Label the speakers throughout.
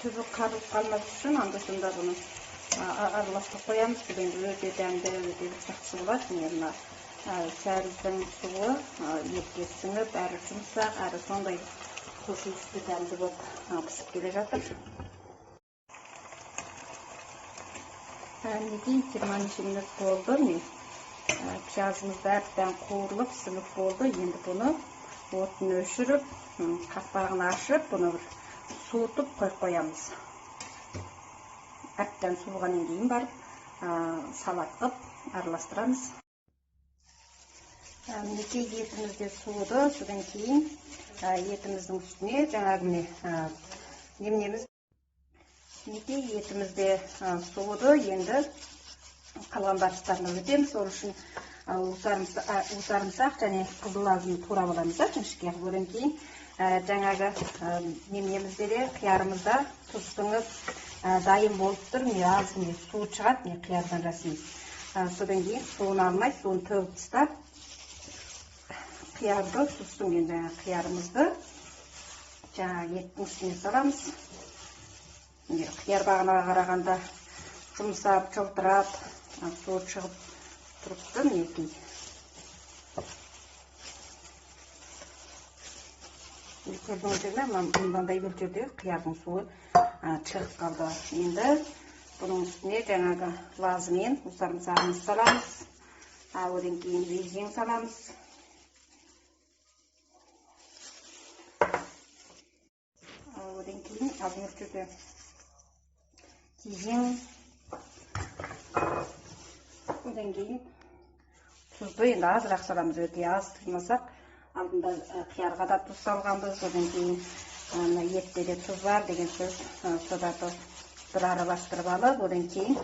Speaker 1: түбі қарылып қалмас үшін анда-санда бұны араластырып қоямыз. Бүгін өте дәмді, өте жақсы болады. Мына сәріздің суы етке сіңіп, әрі жұмсақ, әрі сондай хош иісті дәмді болып пісіп келе жатыр. Мінекей 20 минут болды. Пиязымыз бәрден қуырылып, сіңіп болды. Енді бұны отын өшіріп, қақпағын ашып, бұны суытып қойып-қоямыз. Әбден суығаннан кейін барып салат қып араластырамыз. Мінекей етіміз де суыды. Содан кейін етіміздің үстіне жаңағы неміз. Мінекей етіміз де суыды. Енді қалған барыстарына өтеміз. Ол үшін уысарымсақ және қызыл азын турап аламыз. Жіңішке қылып, одан кейін жаңағы немемізде де қиярымызда тұз сіңіп дайын болып тұр. Аз суы шығады, қиярдан жасымыз. Содан кейін суын алмай, суын төгіп тастап, қиярды, тұз сіңген жаңағы қиярымызды жаңағы еттің үстіне саламыз. Қияр бағанаға қарағанда жұмсап, жылтырап, суы шығып тұрыпты. Мінекей. Көрдіңіздер ме? Мынандай мөлшерде қиярдың суы шығып қалды. Енді бұның үстіне жаңағы лазымен уысарымсағымызды саламыз. Одан кейін резең саламыз. Одан кейін аз мөлшерде кезең. Одан кейін тұзды енді азырақ саламыз, өте аз қимасақ. Алдында қиярға да тұз салғанбыз. Одан кейін етте де тұз бар деген сөз. Содарды бір араластырып алып, одан кейін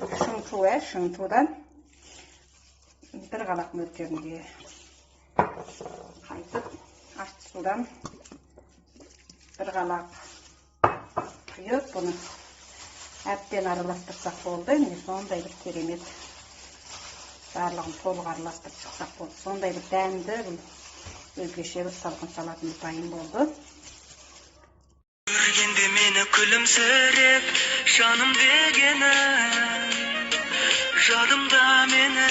Speaker 1: шың судан бір қалақ мөлшерінде қайтып, ащы судан бір қалақ құйып, бұны әбден араластырсақ болды. Сондай бір керемет барлығын толық араластырып шықсақ болды. Сондай бір дәмді, өзгеше бір салқын салатымыз дайын болды.
Speaker 2: Көргенде мені күлімсіреп, жаным дегені, жадымда мені